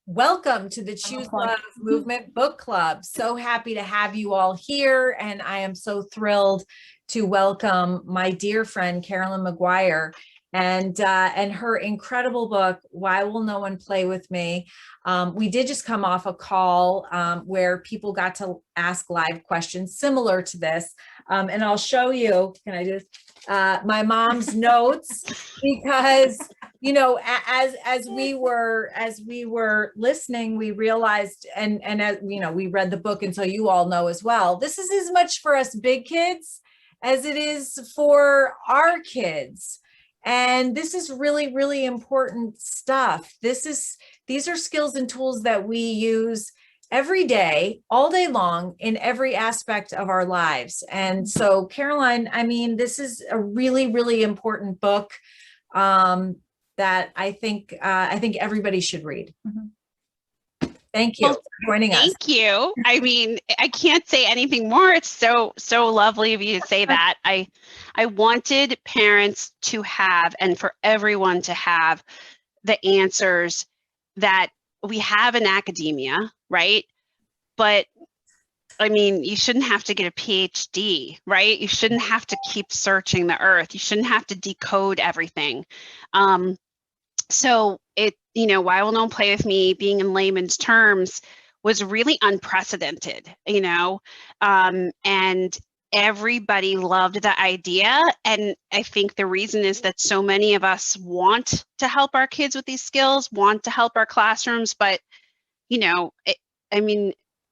Welcome to the Choose Love Movement Book Club. So happy to have you all here. And I am so thrilled to welcome my dear friend, Carolyn Maguire, and her incredible book, Why Will No One Play With Me? We did just come off a call where people got to ask live questions similar to this. And I'll show you, can I just, my mom's notes, because as we were listening, we realized, and as we read the book, and so you all know as well, this is as much for us big kids as it is for our kids. And this is really, really important stuff. These are skills and tools that we use every day, all day long, in every aspect of our lives. And so, Caroline, I mean, this is a really, really important book that I think everybody should read. Mm-hmm. Thank you for joining us. Thank you. I mean, I can't say anything more. It's so lovely of you to say that. I wanted parents to have, and for everyone to have, the answers that we have in academia, right? But I mean, you shouldn't have to get a PhD, right? You shouldn't have to keep searching the earth. You shouldn't have to decode everything. So Why Will No One Play With Me, being in layman's terms, was really unprecedented, and everybody loved the idea. And I think the reason is that so many of us want to help our kids with these skills, want to help our classrooms, but,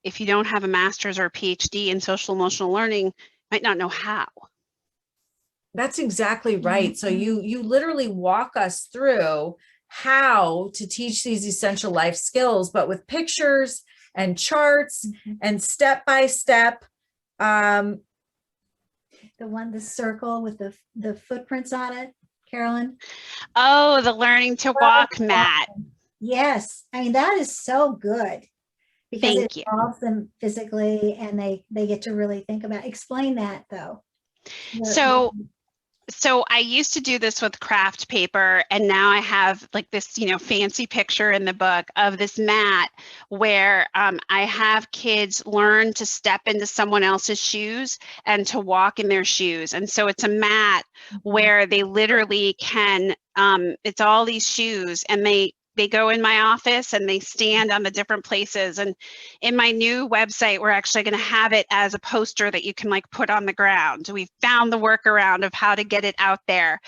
if you don't have a master's or a PhD in social emotional learning, you might not know how. That's exactly right. Mm-hmm. So you literally walk us through how to teach these essential life skills, but with pictures and charts, mm-hmm. and step by step. The circle with the footprints on it, Carolyn. Oh, the learning to walk mat. Yes, I mean, that is so good. Because it involves them physically, and they get to really think about. Explain that, though. So I used to do this with craft paper, and now I have like this, fancy picture in the book of this mat where I have kids learn to step into someone else's shoes and to walk in their shoes. And so it's a mat where they literally can, it's all these shoes, and they go in my office and they stand on the different places. And in my new website, we're actually going to have it as a poster that you can put on the ground. We've found the workaround of how to get it out there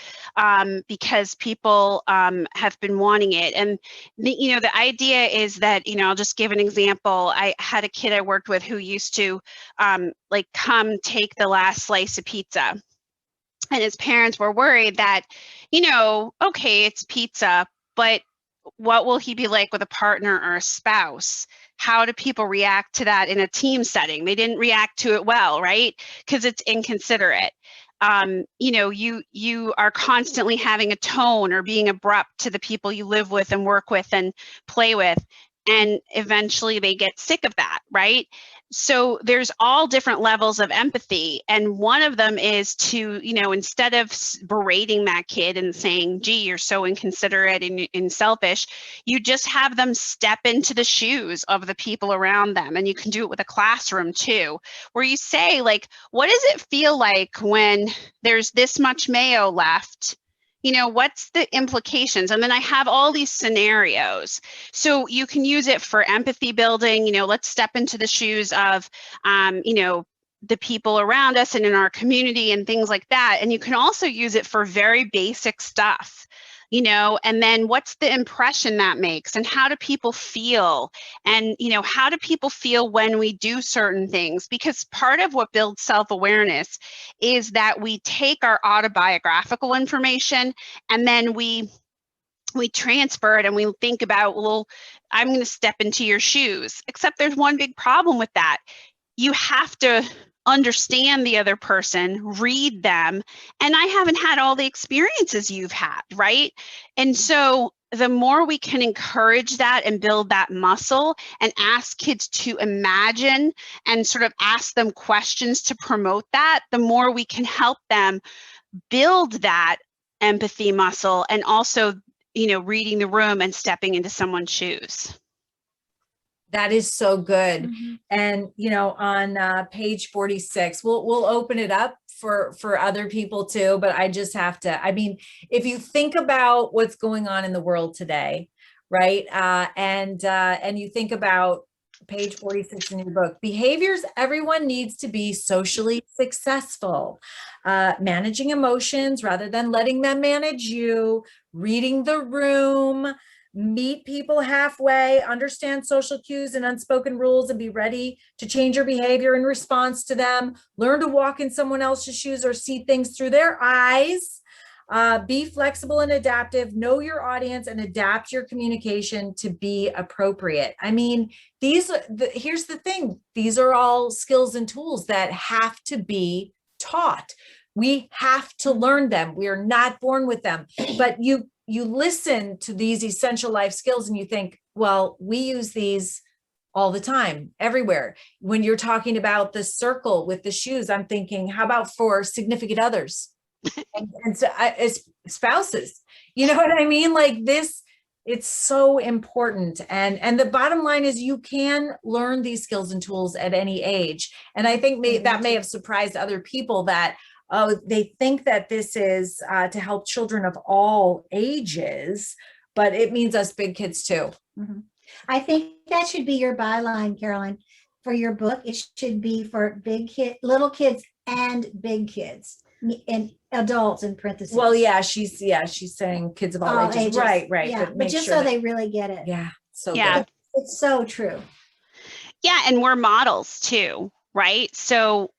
because people have been wanting it. And the idea is that, I'll just give an example. I had a kid I worked with who used to come take the last slice of pizza. And his parents were worried that, okay, it's pizza, but what will he be like with a partner or a spouse? How do people react to that in a team setting? They didn't react to it well, right? Because it's inconsiderate. You are constantly having a tone or being abrupt to the people you live with and work with and play with. And eventually they get sick of that, right? So there's all different levels of empathy. And one of them is to, instead of berating that kid and saying, gee, you're so inconsiderate and selfish, you just have them step into the shoes of the people around them. And you can do it with a classroom too, where you say, what does it feel like when there's this much mayo left? What's the implications? And then I have all these scenarios. So you can use it for empathy building. Let's step into the shoes of, the people around us and in our community and things like that. And you can also use it for very basic stuff. And then what's the impression that makes, and how do people feel? And, how do people feel when we do certain things? Because part of what builds self-awareness is that we take our autobiographical information and then we transfer it, and we think about, well, I'm going to step into your shoes. Except there's one big problem with that. You have to understand the other person, read them, and I haven't had all the experiences you've had, right? And so the more we can encourage that and build that muscle and ask kids to imagine and sort of ask them questions to promote that, the more we can help them build that empathy muscle and also, reading the room and stepping into someone's shoes. That is so good. Mhm. And, you know, on page 46, we'll open it up for other people too, but I just have to, I mean, if you think about what's going on in the world today, right? And you think about page 46 in your book, behaviors, everyone needs to be socially successful, managing emotions rather than letting them manage you, reading the room, meet people halfway, understand social cues and unspoken rules, and be ready to change your behavior in response to them. Learn to walk in someone else's shoes or see things through their eyes. Be flexible and adaptive, know your audience, and adapt your communication to be appropriate. I mean, here's the thing. These are all skills and tools that have to be taught. We have to learn them. We are not born with them, but you listen to these essential life skills and you think, well, we use these all the time, everywhere. When you're talking about the circle with the shoes, I'm thinking, how about for significant others? and so as spouses, you know what I mean? Like this, it's so important. And the bottom line is you can learn these skills and tools at any age. And I think that may have surprised other people that, oh, they think that this is to help children of all ages, but it means us big kids too. Mhm. I think that should be your byline, Carolyn, for your book. It should be for little kids and big kids and adults in parentheses. Well, yeah, she's saying kids of all ages. Right. Yeah, but just so they really get it. Yeah. So Yeah. good. It's so true. Yeah, and we're models too, right? So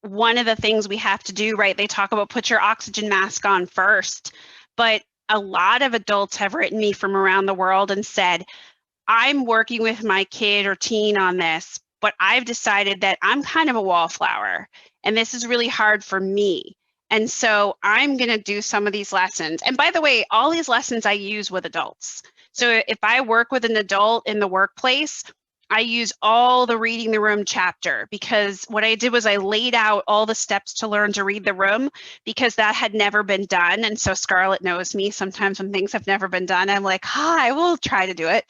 one of the things we have to do, right? They talk about put your oxygen mask on first, but a lot of adults have written me from around the world and said, I'm working with my kid or teen on this, but I've decided that I'm kind of a wallflower and this is really hard for me. And so I'm going to do some of these lessons. And by the way, all these lessons I use with adults. So if I work with an adult in the workplace, I use all the reading the room chapter, because what I did was I laid out all the steps to learn to read the room, because that had never been done. And so Scarlett knows me. Sometimes when things have never been done, I'm like, I will try to do it.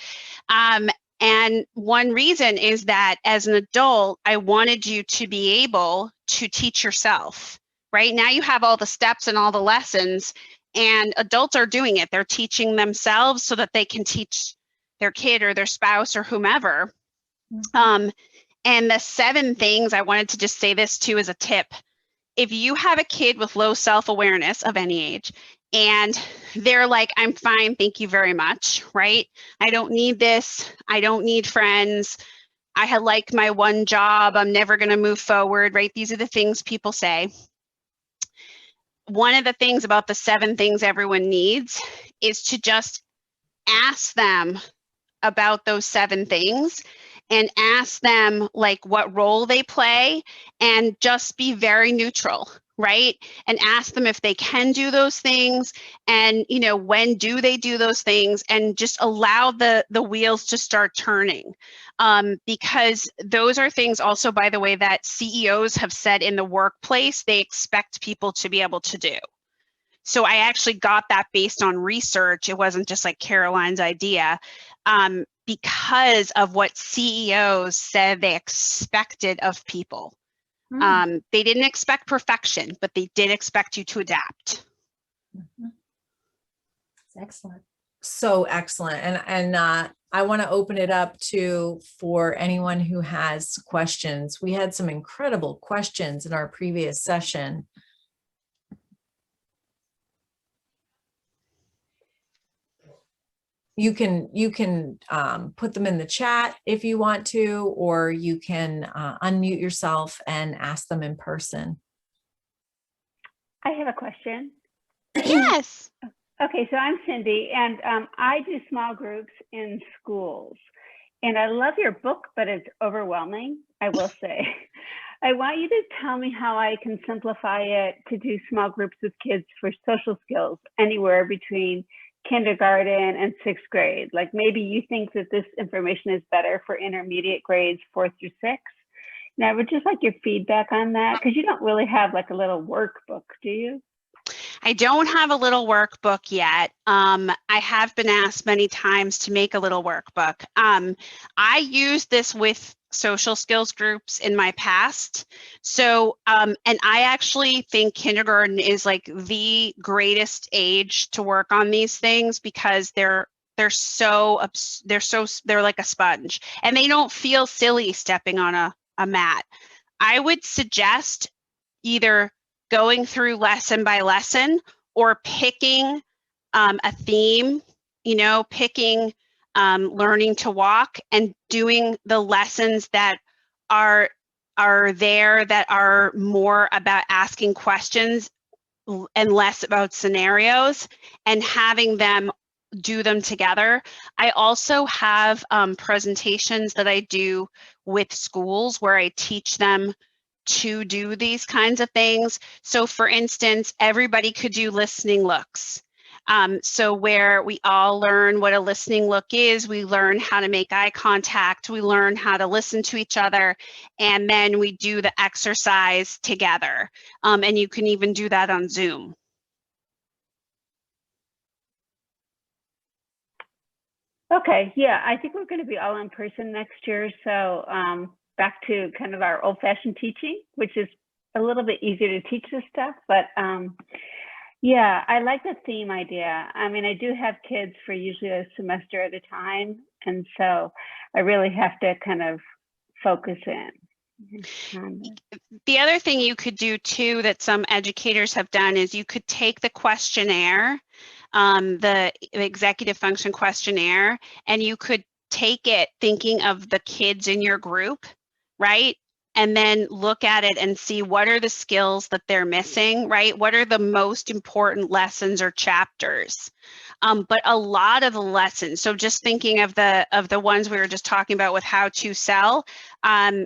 And one reason is that as an adult, I wanted you to be able to teach yourself, right? Now you have all the steps and all the lessons, and adults are doing it. They're teaching themselves so that they can teach their kid or their spouse or whomever. And the 7 things I wanted to just say this too as a tip. If you have a kid with low self-awareness of any age, and they're like, I'm fine, thank you very much, right? I don't need this. I don't need friends. I like my one job. I'm never going to move forward, right? These are the things people say. One of the things about the 7 things everyone needs is to just ask them about those 7 things and ask them like what role they play, and just be very neutral, right? And ask them if they can do those things, and when do they do those things, and just allow the wheels to start turning, because those are things also, by the way, that CEOs have said in the workplace they expect people to be able to do. So I actually got that based on research. It wasn't just like Caroline's idea, because of what CEOs said they expected of people. They didn't expect perfection, but they did expect you to adapt. It's excellent. So excellent. And I want to open it up for anyone who has questions. We had some incredible questions in our previous session. You can put them in the chat if you want to, or you can unmute yourself and ask them in person. I have a question. Yes. Okay, so I'm Cindy, and I do small groups in schools. And I love your book, but it's overwhelming, I will say. I want you to tell me how I can simplify it to do small groups with kids for social skills, anywhere between kindergarten and 6th grade. Like maybe you think that this information is better for intermediate grades 4 through 6. And I would just like your feedback on that, because you don't really have like a little workbook, do you? I don't have a little workbook yet. I have been asked many times to make a little workbook. I use this with social skills groups in my past. So, and I actually think kindergarten is like the greatest age to work on these things because they're like a sponge and they don't feel silly stepping on a mat. I would suggest either going through lesson by lesson or picking a theme, picking learning to walk and doing the lessons that are there that are more about asking questions and less about scenarios and having them do them together. I also have presentations that I do with schools where I teach them to do these kinds of things. So for instance, everybody could do listening looks. So where we all learn what a listening look is, we learn how to make eye contact, we learn how to listen to each other, and then we do the exercise together. And you can even do that on Zoom. Okay, yeah, I think we're going to be all in person next year. So back to kind of our old-fashioned teaching, which is a little bit easier to teach this stuff. But yeah, I like the theme idea. I mean, I do have kids for usually a semester at a time. And so I really have to kind of focus in. The other thing you could do too that some educators have done is you could take the questionnaire, the executive function questionnaire, and you could take it thinking of the kids in your group, right? And then look at it and see what are the skills that they're missing, right? What are the most important lessons or chapters? But a lot of the lessons, so just thinking of the ones we were just talking about with how to sell,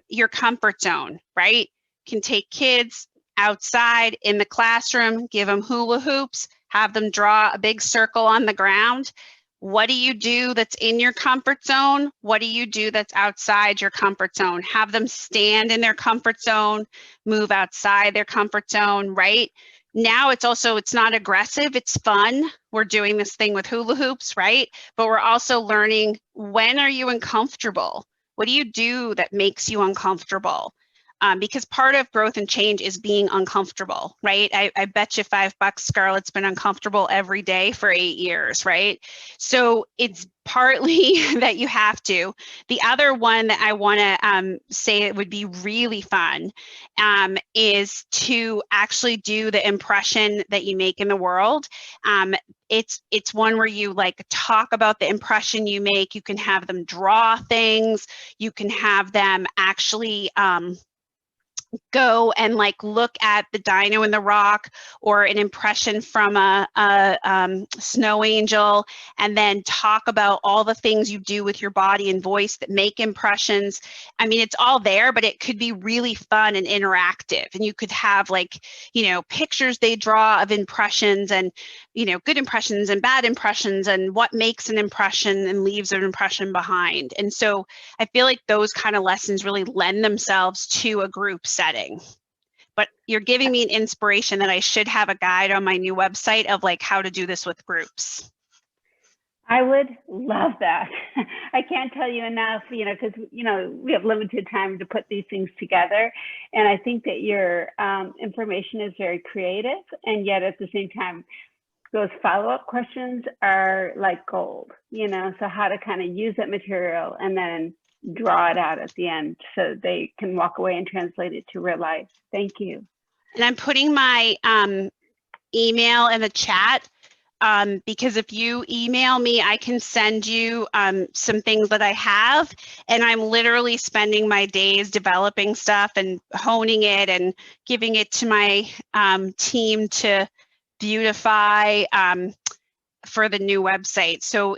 your comfort zone, right? Can take kids outside in the classroom, give them hula hoops, have them draw a big circle on the ground. What do you do that's in your comfort zone? What do you do that's outside your comfort zone? Have them stand in their comfort zone, move outside their comfort zone, right? Now it's not aggressive, it's fun. We're doing this thing with hula hoops, right? But we're also learning, when are you uncomfortable? What do you do that makes you uncomfortable? Because part of growth and change is being uncomfortable, right? I bet you $5 Scarlett's been uncomfortable every day for 8 years, right? So it's partly that you have to. The other one that I want to say it would be really fun is to actually do the impression that you make in the world. It's one where you like talk about the impression you make. You can have them draw things. You can have them actually go and like look at the dino in the rock or an impression from a snow angel, and then talk about all the things you do with your body and voice that make impressions. I mean, it's all there, but it could be really fun and interactive. And you could have like, pictures they draw of impressions and, good impressions and bad impressions and what makes an impression and leaves an impression behind. And so I feel like those kind of lessons really lend themselves to a group setting. But you're giving me an inspiration that I should have a guide on my new website of like how to do this with groups. I would love that. I can't tell you enough, because, we have limited time to put these things together. And I think that your information is very creative, and yet at the same time, those follow-up questions are like gold, so how to kind of use that material and then draw it out at the end so they can walk away and translate it to real life. Thank you. And I'm putting my email in the chat because if you email me, I can send you some things that I have, and I'm literally spending my days developing stuff and honing it and giving it to my team to beautify for the new website. So,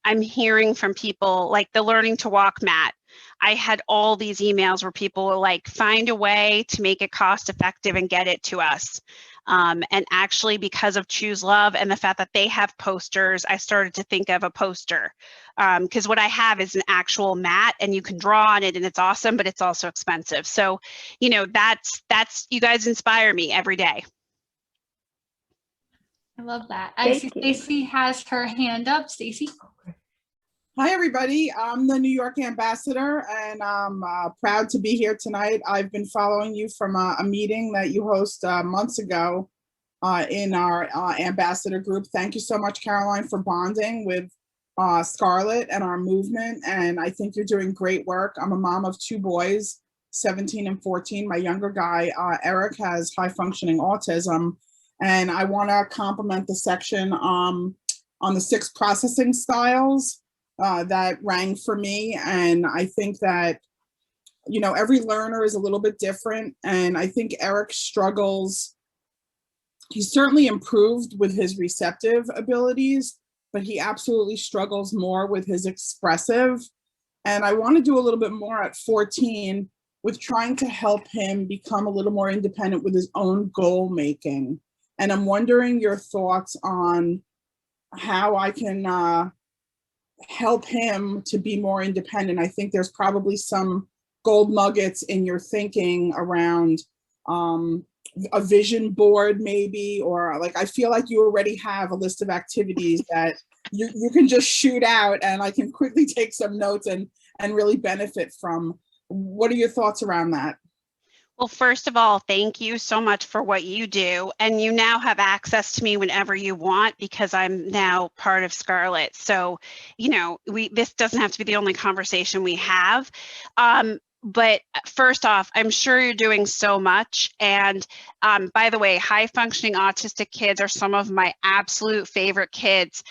I'm hearing from people like the Learning to Walk mat. I had all these emails where people were like, find a way to make it cost effective and get it to us. And actually, because of Choose Love and the fact that they have posters, I started to think of a poster, because what I have is an actual mat and you can draw on it and it's awesome, but it's also expensive. So, that's you guys inspire me every day. I love that. I see Thank you. Stacy has her hand up. Stacy. Hi, everybody. I'm the New York ambassador, and I'm proud to be here tonight. I've been following you from a meeting that you host months ago in our ambassador group. Thank you so much, Caroline, for bonding with Scarlett and our movement. And I think you're doing great work. I'm a mom of 2 boys, 17 and 14. My younger guy, Eric, has high functioning autism. And I want to compliment the section on the 6 processing styles that rang for me. And I think that, you know, every learner is a little bit different. And I think Eric struggles. He's certainly improved with his receptive abilities, but he absolutely struggles more with his expressive. And I want to do a little bit more at 14 with trying to help him become a little more independent with his own goal making. And I'm wondering your thoughts on how I can help him to be more independent. I think there's probably some gold nuggets in your thinking around a vision board maybe, or like, I feel like you already have a list of activities that you can just shoot out and I can quickly take some notes and really benefit from. What are your thoughts around that? Well, first of all, thank you so much for what you do. And you now have access to me whenever you want because I'm now part of Scarlett. So, you know, this doesn't have to be the only conversation we have. But first off, I'm sure you're doing so much. And by the way, high functioning autistic kids are some of my absolute favorite kids.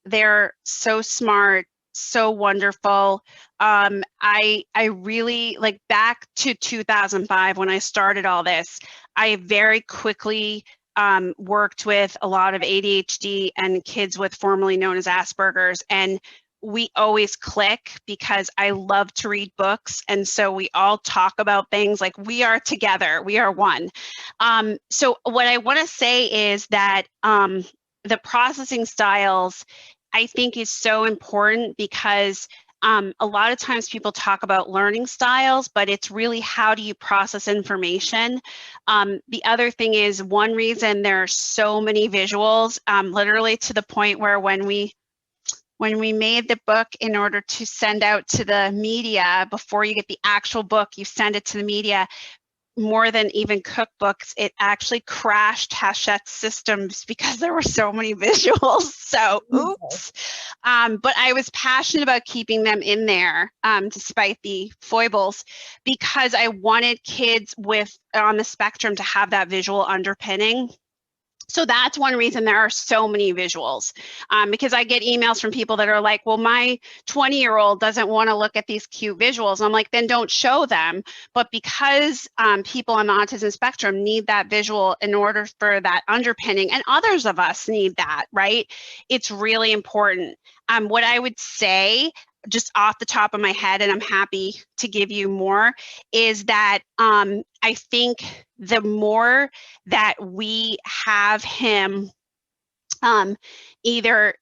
They're so smart, so wonderful. I really, like, back to 2005 when I started all this, I very quickly worked with a lot of ADHD and kids with formerly known as Asperger's, and we always click because I love to read books, and so we all talk about things like we are together, we are one. So what I want to say is that the processing styles, I think, is so important because a lot of times people talk about learning styles, but it's really how do you process information. The other thing is, one reason there are so many visuals, literally to the point where when we made the book in order to send out to the media, before you get the actual book, you send it to the media, more than even cookbooks, it actually crashed Hachette's systems because there were so many visuals. So oops. But I was passionate about keeping them in there despite the foibles, because I wanted kids on the spectrum to have that visual underpinning. So that's one reason there are so many visuals, because I get emails from people that are like, well, my 20-year-old doesn't want to look at these cute visuals. I'm like, then don't show them. But because people on the autism spectrum need that visual in order for that underpinning, and others of us need that, right? It's really important. What I would say, just off the top of my head, and I'm happy to give you more, is that I think the more that we have him either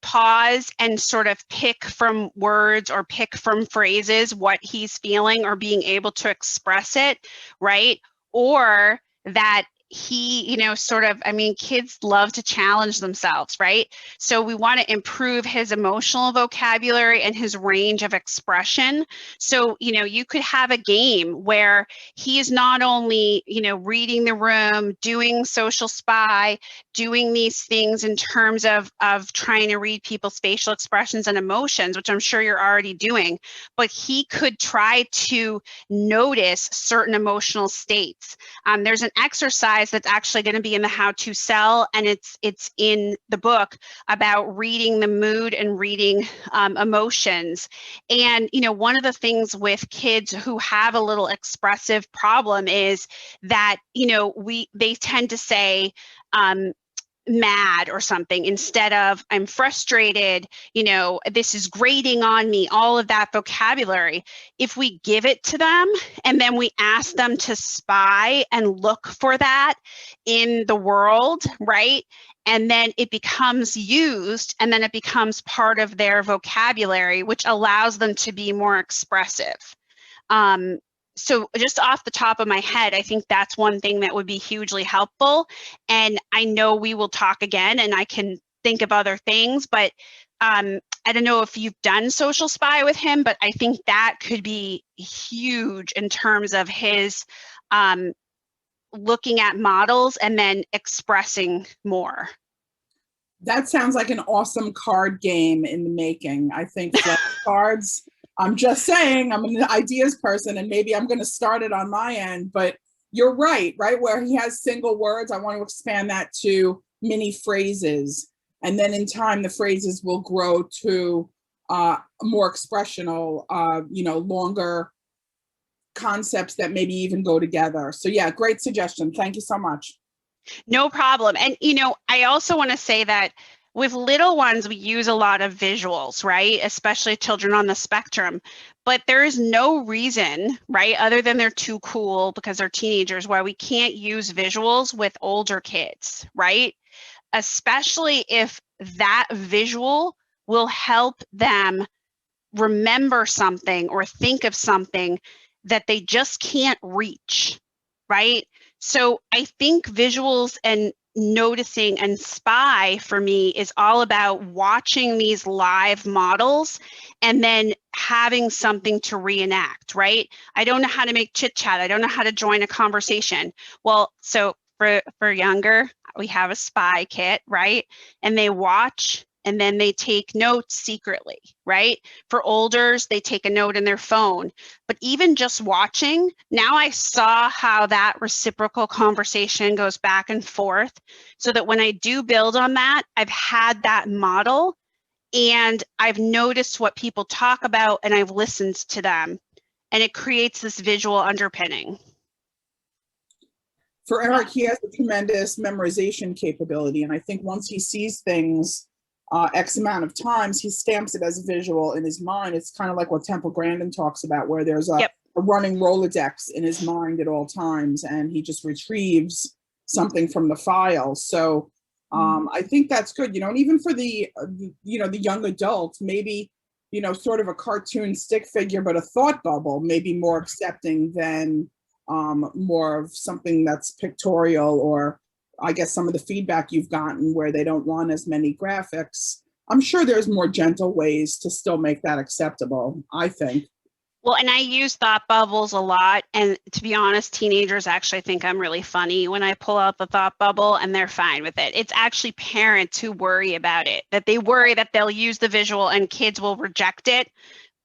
pause and sort of pick from words or pick from phrases what he's feeling or being able to express it, right? Or that he, you know, sort of, I mean, kids love to challenge themselves, right? So we want to improve his emotional vocabulary and his range of expression. So, you know, you could have a game where he is not only, you know, reading the room, doing social spy, doing these things in terms of trying to read people's facial expressions and emotions, which I'm sure you're already doing, but he could try to notice certain emotional states. There's an exercise that's actually going to be in the how-to cell, and it's in the book about reading the mood and reading emotions. And, you know, one of the things with kids who have a little expressive problem is that, you know, they tend to say, mad or something instead of I'm frustrated, you know, this is grating on me, all of that vocabulary. If we give it to them and then we ask them to spy and look for that in the world, right? And then it becomes used, and then it becomes part of their vocabulary, which allows them to be more expressive. so just off the top of my head, I think that's one thing that would be hugely helpful. And I know we will talk again and I can think of other things, but I don't know if you've done Social Spy with him, but I think that could be huge in terms of his looking at models and then expressing more. That sounds like an awesome card game in the making. I think flashcards, I'm just saying, I'm an ideas person and maybe I'm going to start it on my end, but you're right? Where he has single words, I want to expand that to mini phrases. And then in time, the phrases will grow to more expressional, longer concepts that maybe even go together. So yeah, great suggestion. Thank you so much. No problem. And, I also want to say that with little ones, we use a lot of visuals, right? Especially children on the spectrum. But there is no reason, right, other than they're too cool because they're teenagers, why we can't use visuals with older kids, right? Especially if that visual will help them remember something or think of something that they just can't reach, right? So I think visuals and noticing and spy for me is all about watching these live models and then having something to reenact, right? I don't know how to make chit chat. I don't know how to join a conversation. Well, so for younger, we have a spy kit, right? And they watch and then they take notes secretly, right? For olders, they take a note in their phone. But even just watching, now I saw how that reciprocal conversation goes back and forth so that when I do build on that, I've had that model and I've noticed what people talk about and I've listened to them. And it creates this visual underpinning. For Eric, he has a tremendous memorization capability. And I think once he sees things X amount of times, he stamps it as a visual in his mind. It's kind of like what Temple Grandin talks about, where there's a running Rolodex in his mind at all times, and he just retrieves something from the file. So I think that's good, and even for the young adult, maybe, sort of a cartoon stick figure, but a thought bubble may be more accepting than more of something that's pictorial, or I guess some of the feedback you've gotten where they don't want as many graphics. I'm sure there's more gentle ways to still make that acceptable, I think. Well, and I use thought bubbles a lot. And to be honest, teenagers actually think I'm really funny when I pull out the thought bubble, and they're fine with it. It's actually parents who worry about it, that they worry that they'll use the visual and kids will reject it.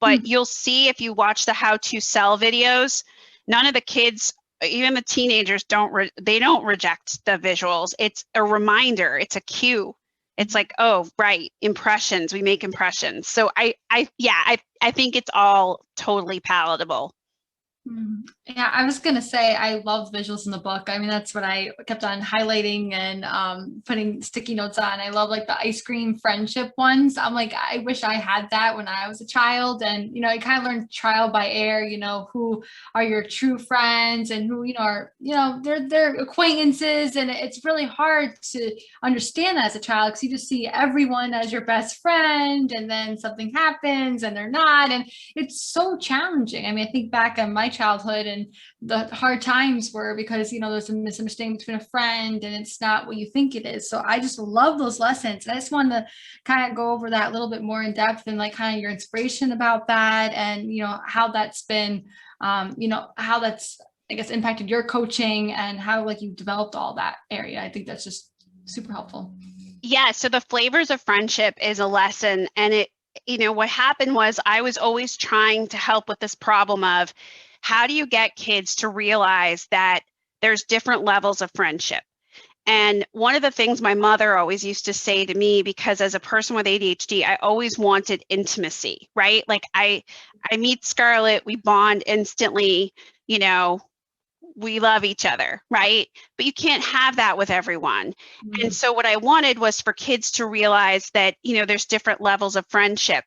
But you'll see if you watch the how to sell videos, none of the kids, even the teenagers, don't reject the visuals. It's a reminder. It's a cue. It's like, oh, right, impressions. We make impressions. So I think it's all totally palatable. Yeah, I was gonna say I love visuals in the book. I mean, that's what I kept on highlighting and putting sticky notes on. I love like the ice cream friendship ones. I'm like, I wish I had that when I was a child. And I kind of learned trial by error. Who are your true friends and who are they're acquaintances, and it's really hard to understand that as a child because you just see everyone as your best friend, and then something happens and they're not, and it's so challenging. I mean, I think back on my childhood and the hard times were because there's a misunderstanding between a friend and it's not what you think it is. So I just love those lessons. I just wanted to kind of go over that a little bit more in depth and like kind of your inspiration about that, and how that's been how that's, I guess, impacted your coaching and how like you developed all that area. I think that's just super helpful. Yeah, so the flavors of friendship is a lesson, and it what happened was I was always trying to help with this problem of how do you get kids to realize that there's different levels of friendship. And one of the things my mother always used to say to me, because as a person with ADHD, I always wanted intimacy, right? Like I meet Scarlett, we bond instantly, we love each other, right? But you can't have that with everyone. And so what I wanted was for kids to realize that, there's different levels of friendship.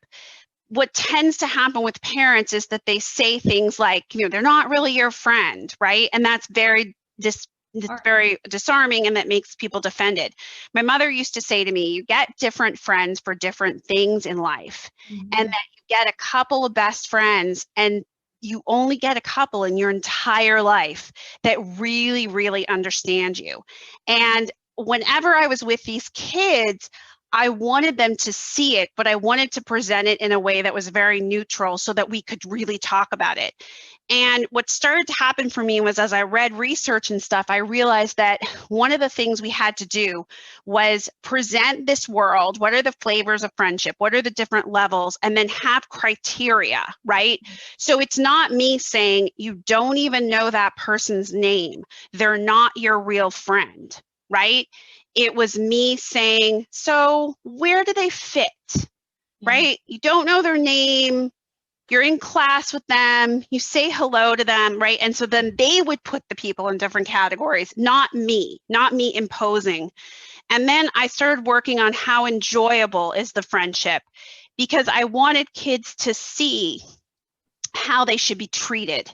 What tends to happen with parents is that they say things like, they're not really your friend, right? And that's very disarming, and that makes people defended. My mother used to say to me, you get different friends for different things in life, and that you get a couple of best friends, and you only get a couple in your entire life that really, really understand you. And whenever I was with these kids, I wanted them to see it, but I wanted to present it in a way that was very neutral so that we could really talk about it. And what started to happen for me was, as I read research and stuff, I realized that one of the things we had to do was present this world. What are the flavors of friendship? What are the different levels? And then have criteria, right? So it's not me saying, you don't even know that person's name. They're not your real friend, right? It was me saying, so where do they fit, right? You don't know their name. You're in class with them, you say hello to them, right? And so then they would put the people in different categories, not me imposing. And then I started working on how enjoyable is the friendship, because I wanted kids to see how they should be treated.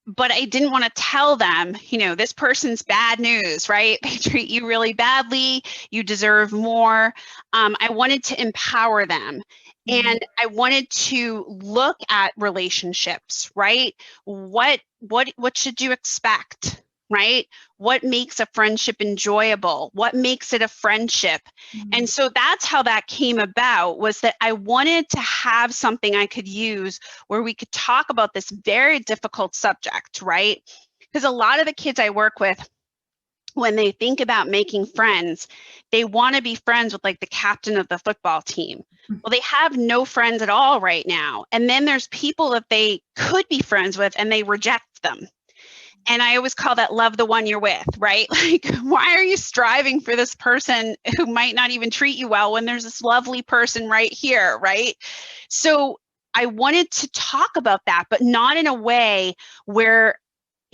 But I didn't want to tell them, this person's bad news, right? They treat you really badly, you deserve more. I wanted to empower them. And I wanted to look at relationships, right? What should you expect, right? What makes a friendship enjoyable? What makes it a friendship? And so that's how that came about, was that I wanted to have something I could use where we could talk about this very difficult subject, right? Because a lot of the kids I work with, when they think about making friends, they want to be friends with like the captain of the football team. Well, they have no friends at all right now. And then there's people that they could be friends with and they reject them. And I always call that love the one you're with, right? Like, why are you striving for this person who might not even treat you well when there's this lovely person right here, right? So I wanted to talk about that, but not in a way where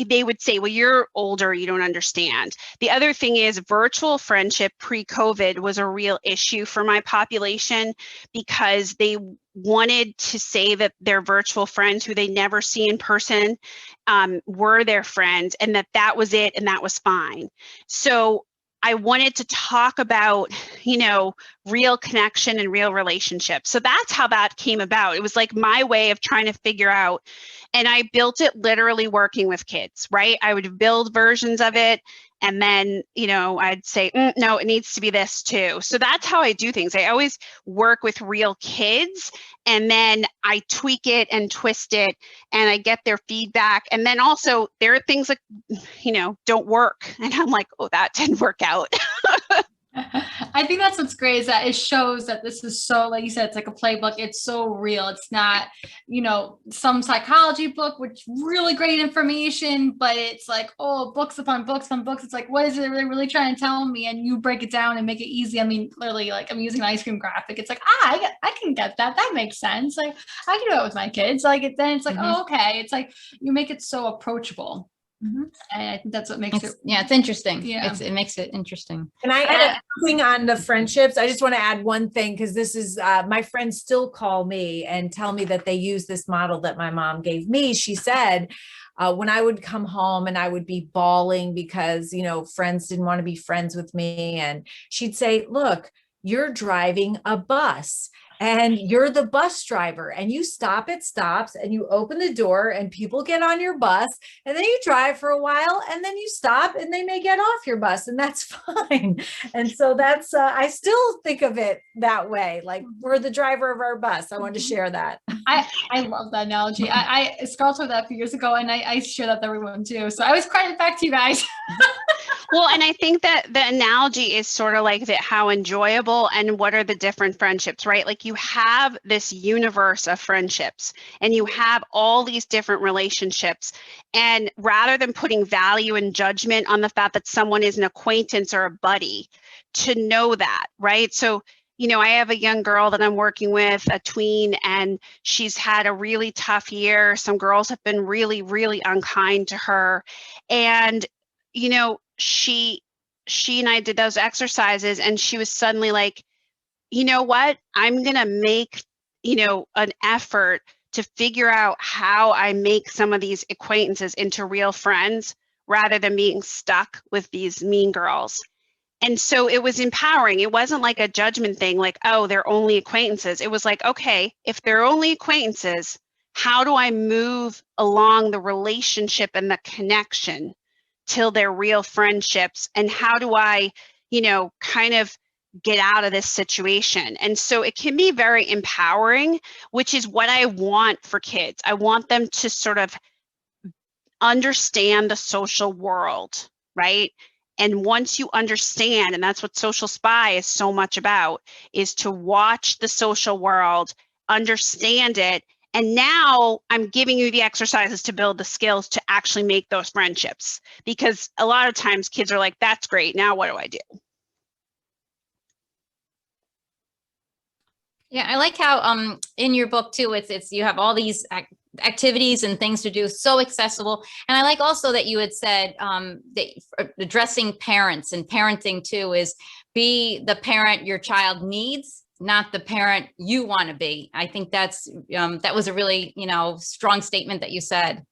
they would say, well, you're older, you don't understand. The other thing is, virtual friendship pre-COVID was a real issue for my population, because they wanted to say that their virtual friends who they never see in person were their friends, and that was it, and that was fine. So I wanted to talk about, real connection and real relationships. So that's how that came about. It was like my way of trying to figure out, and I built it literally working with kids, right? I would build versions of it, and then, I'd say, no, it needs to be this too. So that's how I do things. I always work with real kids, and then I tweak it and twist it, and I get their feedback. And then also there are things that, don't work. And I'm like, oh, that didn't work out. I think that's what's great, is that it shows that this is so, like you said, it's like a playbook. It's so real. It's not, some psychology book, which really great information, but it's like, oh, books upon books upon books. It's like, what is it they're really trying to tell me? And you break it down and make it easy. I mean, literally, like, I'm using an ice cream graphic. It's like, I can get that. That makes sense. Like, I can do that with my kids. Like, then it's like, oh, okay. It's like, you make it so approachable. And I think that's what makes it. Yeah, it's interesting. Yeah. It makes it interesting. Can I add something on the friendships? I just want to add one thing, because this is, my friends still call me and tell me that they use this model that my mom gave me. She said, when I would come home and I would be bawling because, friends didn't want to be friends with me. And she'd say, look, you're driving a bus. And you're the bus driver, and you stop at stops, and you open the door, and people get on your bus, and then you drive for a while, and then you stop, and they may get off your bus, and that's fine. And so that's, I still think of it that way. Like, we're the driver of our bus. I wanted to share that. I love that analogy. Scarlett told that a few years ago, and I share that with everyone too. So I always credit it back to you guys. Well, and I think that the analogy is sort of like that, how enjoyable and what are the different friendships, right? Like, you have this universe of friendships, and you have all these different relationships. And rather than putting value and judgment on the fact that someone is an acquaintance or a buddy, to know that, right? So, I have a young girl that I'm working with, a tween, and she's had a really tough year. Some girls have been really, really unkind to her. And, she and I did those exercises, and she was suddenly like, you know what? I'm going to make, an effort to figure out how I make some of these acquaintances into real friends rather than being stuck with these mean girls. And so it was empowering. It wasn't like a judgment thing, like, oh, they're only acquaintances. It was like, okay, if they're only acquaintances, how do I move along the relationship and the connection till they're real friendships? And how do I, kind of get out of this situation? And so it can be very empowering, which is what I want for kids. I want them to sort of understand the social world, right? And once you understand, and that's what Social Spy is so much about, is to watch the social world, understand it, and now I'm giving you the exercises to build the skills to actually make those friendships. Because a lot of times kids are like, that's great, now what do I do? Yeah, I like how in your book too, it's you have all these activities and things to do, so accessible. And I like also that you had said that addressing parents and parenting too is be the parent your child needs, not the parent you want to be. I think that's that was a really, strong statement that you said.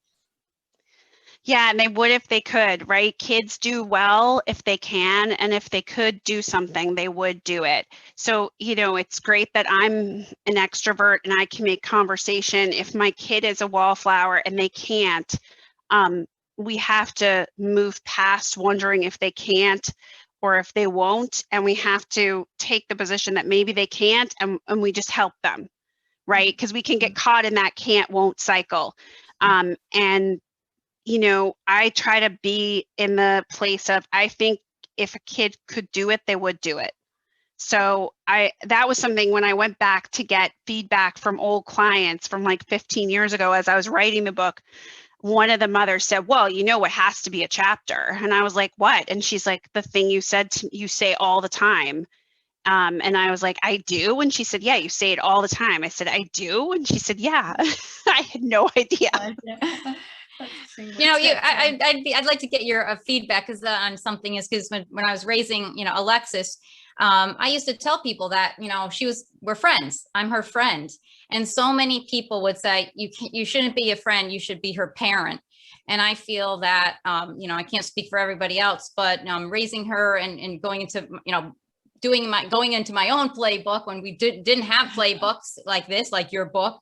Yeah, and they would if they could, right? Kids do well if they can, and if they could do something, they would do it. So, it's great that I'm an extrovert and I can make conversation. If my kid is a wallflower and they can't, we have to move past wondering if they can't or if they won't, and we have to take the position that maybe they can't, and we just help them, right? Because we can get caught in that can't, won't cycle. And I try to be in the place of, I think if a kid could do it, they would do it. So that was something when I went back to get feedback from old clients from like 15 years ago, as I was writing the book, one of the mothers said, well, it has to be a chapter. And I was like, what? And she's like, the thing you said, you say all the time. And I was like, I do? And she said, yeah, you say it all the time. I said, I do? And she said, yeah. I had no idea. I'd like to get your feedback on something is because when I was raising, Alexis, I used to tell people that, we're friends. I'm her friend. And so many people would say, you shouldn't be a friend. You should be her parent. And I feel that, I can't speak for everybody else, but raising her and going into, going into my own playbook when we didn't have playbooks like this, like your book.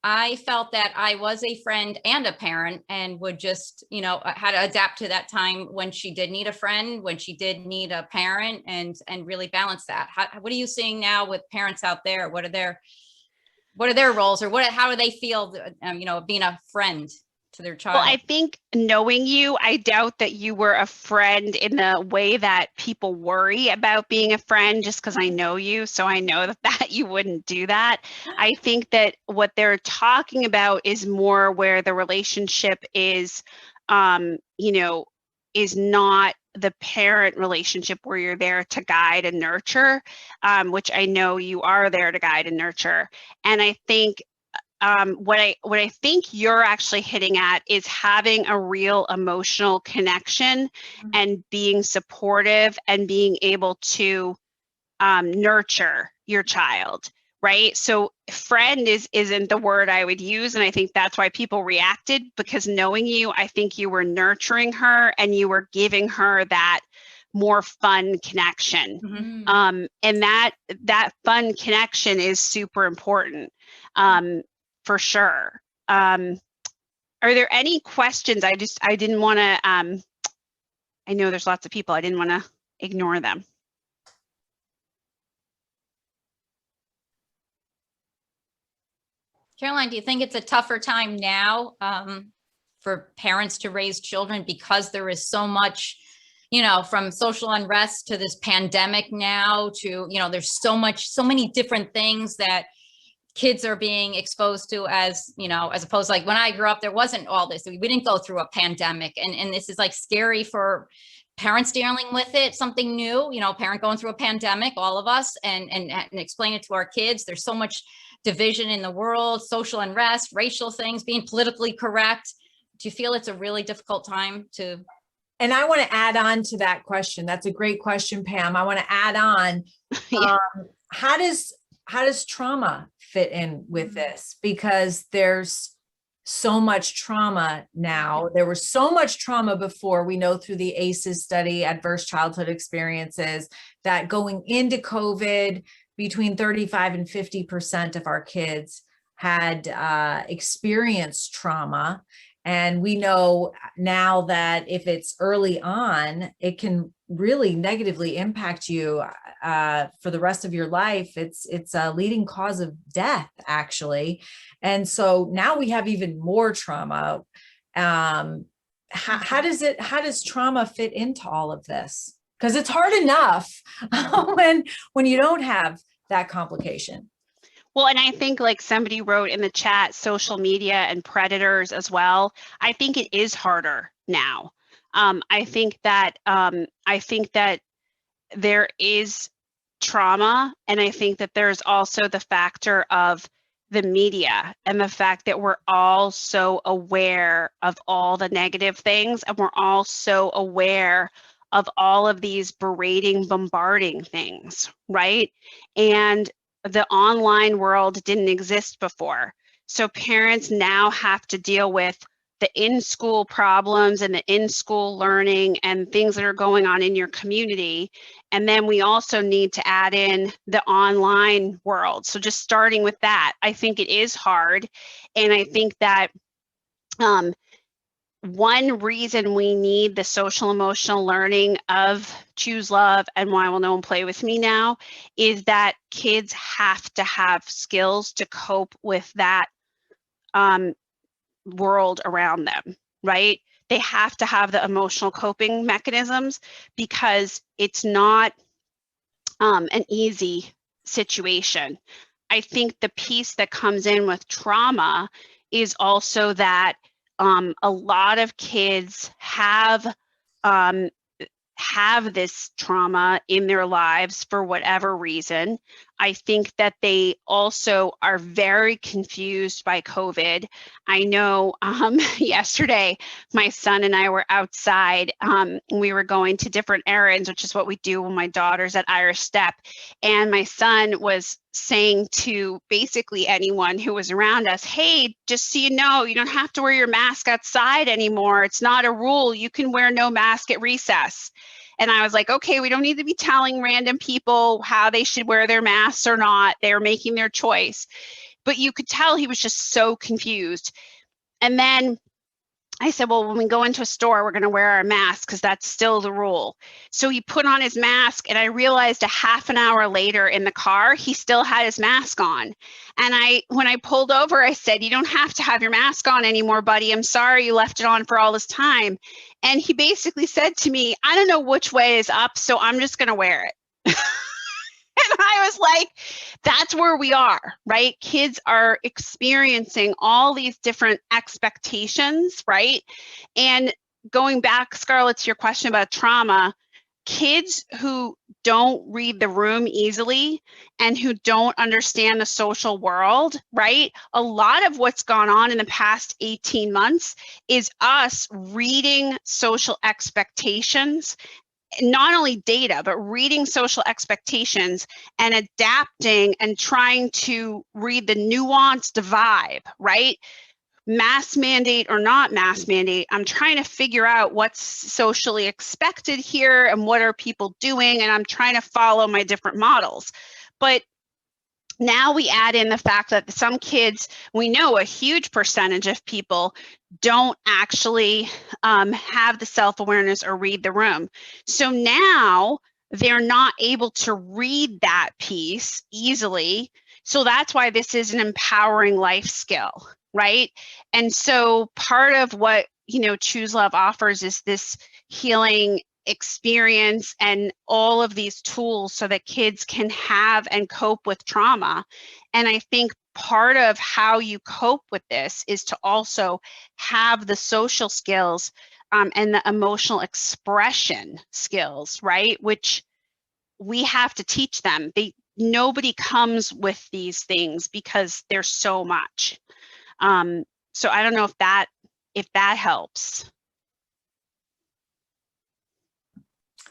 I felt that I was a friend and a parent and would just, had to adapt to that time when she did need a friend, when she did need a parent, and really balance that. What are you seeing now with parents out there? What are their roles, or how do they feel, being a friend to their child? Well, I think knowing you, I doubt that you were a friend in the way that people worry about being a friend, just because I know you. So I know that you wouldn't do that. I think that what they're talking about is more where the relationship is, is not the parent relationship where you're there to guide and nurture, which I know you are there to guide and nurture. And I think what I think you're actually hitting at is having a real emotional connection and being supportive and being able to nurture your child, right? So friend isn't the word I would use, and I think that's why people reacted, because knowing you, I think you were nurturing her and you were giving her that more fun connection. Mm-hmm. And that fun connection is super important. For sure. Are there any questions? I didn't want to, I know there's lots of people. I didn't want to ignore them. Caroline, do you think it's a tougher time now for parents to raise children because there is so much, from social unrest to this pandemic now to, there's so many different things that kids are being exposed to, as opposed, like when I grew up, there wasn't all this. We didn't go through a pandemic, and this is like scary for parents dealing with it, something new, parent going through a pandemic, all of us, and explain it to our kids. There's so much division in the world, social unrest, racial things, being politically correct. Do you feel it's a really difficult time to? And I want to add on to that question. That's a great question, Pam. I want to add on, Yeah. How does trauma fit in with this? Because there's so much trauma now. There was so much trauma before. We know through the ACEs study, adverse childhood experiences, that going into COVID, between 35 and 50% of our kids had experienced trauma. And we know now that if it's early on, it can really negatively impact you for the rest of your life. It's a leading cause of death, actually. And so now we have even more trauma. How does trauma fit into all of this? Because it's hard enough when you don't have that complication. Well, and I think like somebody wrote in the chat, social media and predators as well. I think it is harder now. I think that there is trauma, and I think that there's also the factor of the media and the fact that we're all so aware of all the negative things, and we're all so aware of all of these berating, bombarding things, right? And the online world didn't exist before. So parents now have to deal with the in-school problems and the in-school learning and things that are going on in your community. And then we also need to add in the online world. So just starting with that, I think it is hard. And I think that one reason we need the social emotional learning of Choose Love and Why Will No One Play With Me Now is that kids have to have skills to cope with that world around them, right? They have to have the emotional coping mechanisms, because it's not an easy situation. I think the piece that comes in with trauma is also that a lot of kids have this trauma in their lives for whatever reason. I think that they also are very confused by COVID. I know yesterday my son and I were outside. We were going to different errands, which is what we do when my daughter's at Irish Step. And my son was saying to basically anyone who was around us, hey, just so you know, you don't have to wear your mask outside anymore. It's not a rule. You can wear no mask at recess. And I was like, okay, we don't need to be telling random people how they should wear their masks or not. They're making their choice. But you could tell he was just so confused. And then I said, well, when we go into a store, we're going to wear our mask because that's still the rule. So he put on his mask, and I realized a half an hour later in the car, he still had his mask on. And when I pulled over, I said, you don't have to have your mask on anymore, buddy. I'm sorry you left it on for all this time. And he basically said to me, I don't know which way is up, so I'm just going to wear it. And I was like, that's where we are, right? Kids are experiencing all these different expectations, right? And going back, Scarlett, to your question about trauma, kids who don't read the room easily and who don't understand the social world, right? A lot of what's gone on in the past 18 months is us reading social expectations, not only data, but reading social expectations and adapting and trying to read the nuanced vibe, right? Mask mandate or not mask mandate, I'm trying to figure out what's socially expected here and what are people doing, and I'm trying to follow my different models. But now we add in the fact that some kids, we know a huge percentage of people don't actually have the self-awareness or read the room. So now they're not able to read that piece easily. So that's why this is an empowering life skill, right? And so part of what, Choose Love offers is this healing experience and all of these tools so that kids can have and cope with trauma. And I think part of how you cope with this is to also have the social skills and the emotional expression skills, right? Which we have to teach them. Nobody comes with these things because there's so much. So I don't know if that helps.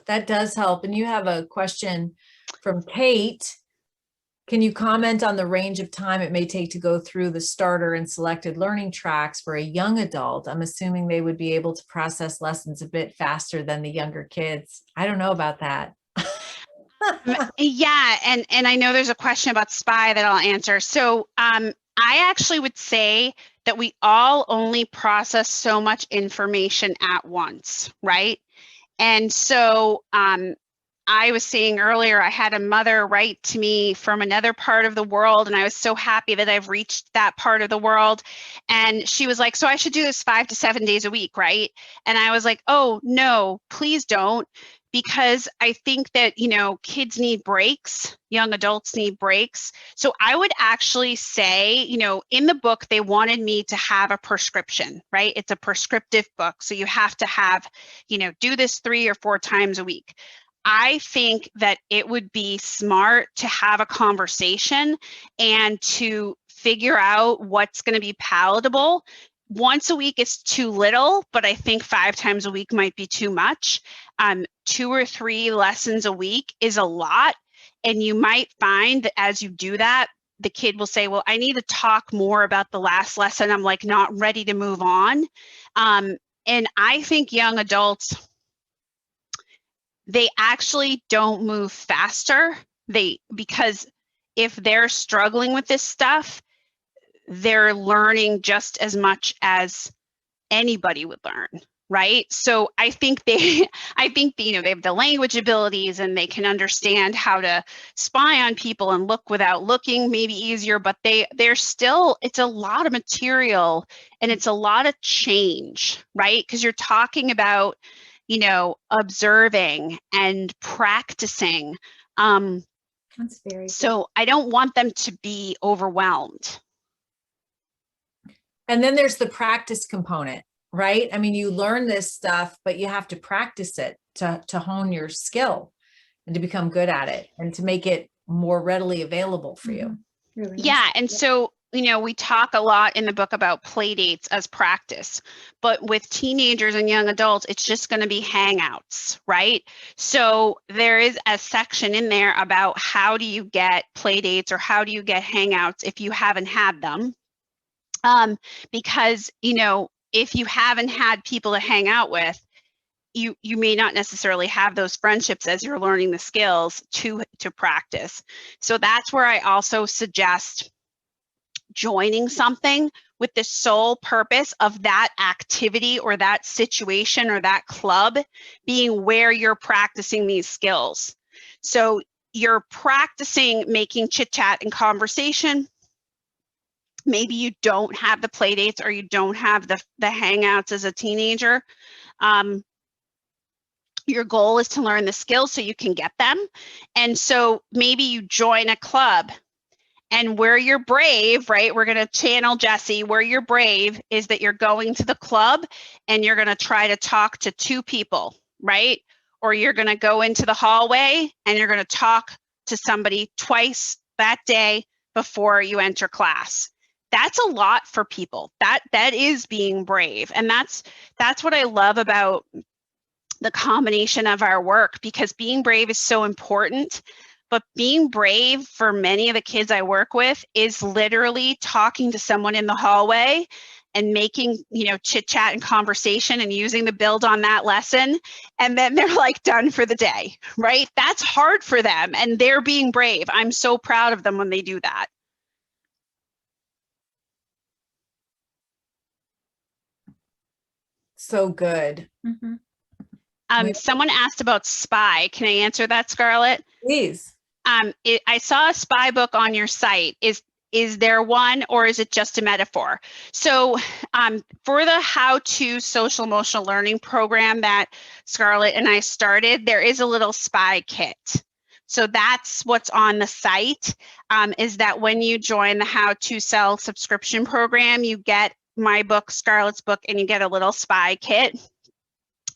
That does help. And you have a question from Kate. Can you comment on the range of time it may take to go through the starter and selected learning tracks for a young adult? I'm assuming they would be able to process lessons a bit faster than the younger kids. I don't know about that. Yeah, and I know there's a question about SPY that I'll answer. So I actually would say that we all only process so much information at once, right? And so I was saying earlier, I had a mother write to me from another part of the world, and I was so happy that I've reached that part of the world. And she was like, so I should do this 5 to 7 days a week, right? And I was like, oh, no, please don't. Because I think that, you know, kids need breaks, young adults need breaks. So I would actually say, you know, in the book, they wanted me to have a prescription, right? It's a prescriptive book. So you have to have, you know, do this 3 or 4 times a week. I think that it would be smart to have a conversation and to figure out what's going to be palatable. Once a week is too little, but I think 5 times a week might be too much. 2 or 3 lessons a week is a lot. And you might find that as you do that, the kid will say, well, I need to talk more about the last lesson. I'm like not ready to move on. And I think young adults, they actually don't move faster. Because if they're struggling with this stuff, they're learning just as much as anybody would learn, right? So I think you know, they have the language abilities and they can understand how to spy on people and look without looking, maybe easier, but they're still, it's a lot of material and it's a lot of change, right? Because you're talking about, you know, observing and practicing. That's very So I don't want them to be overwhelmed. And then there's the practice component, right? I mean, you learn this stuff, but you have to practice it to hone your skill and to become good at it and to make it more readily available for you. Really nice. Yeah, and so, you know, we talk a lot in the book about play dates as practice, but with teenagers and young adults, it's just going to be hangouts, right? So there is a section in there about how do you get play dates or how do you get hangouts if you haven't had them. Because, you know, if you haven't had people to hang out with, you may not necessarily have those friendships as you're learning the skills to practice. So that's where I also suggest joining something with the sole purpose of that activity or that situation or that club being where you're practicing these skills. So you're practicing making chit chat and conversation. Maybe you don't have the play dates or you don't have the hangouts as a teenager. Your goal is to learn the skills so you can get them. And so maybe you join a club, and where you're brave, right? We're going to channel Jessie. Where you're brave is that you're going to the club and you're going to try to talk to 2 people, right? Or you're going to go into the hallway and you're going to talk to somebody twice that day before you enter class. That's a lot for people. That is being brave. And that's what I love about the combination of our work, because being brave is so important. But being brave for many of the kids I work with is literally talking to someone in the hallway and making, you know, chit chat and conversation and using the build on that lesson. And then they're like done for the day, right? That's hard for them and they're being brave. I'm so proud of them when they do that. So good. Mhm. Someone asked about spy. Can I answer that, Scarlett? Please. I saw a spy book on your site. Is there one, or is it just a metaphor? So for the How to Social Emotional Learning program that Scarlett and I started, there is a little spy kit. So that's what's on the site, is that when you join the How to Sell subscription program, you get my book, Scarlett's book, and you get a little spy kit.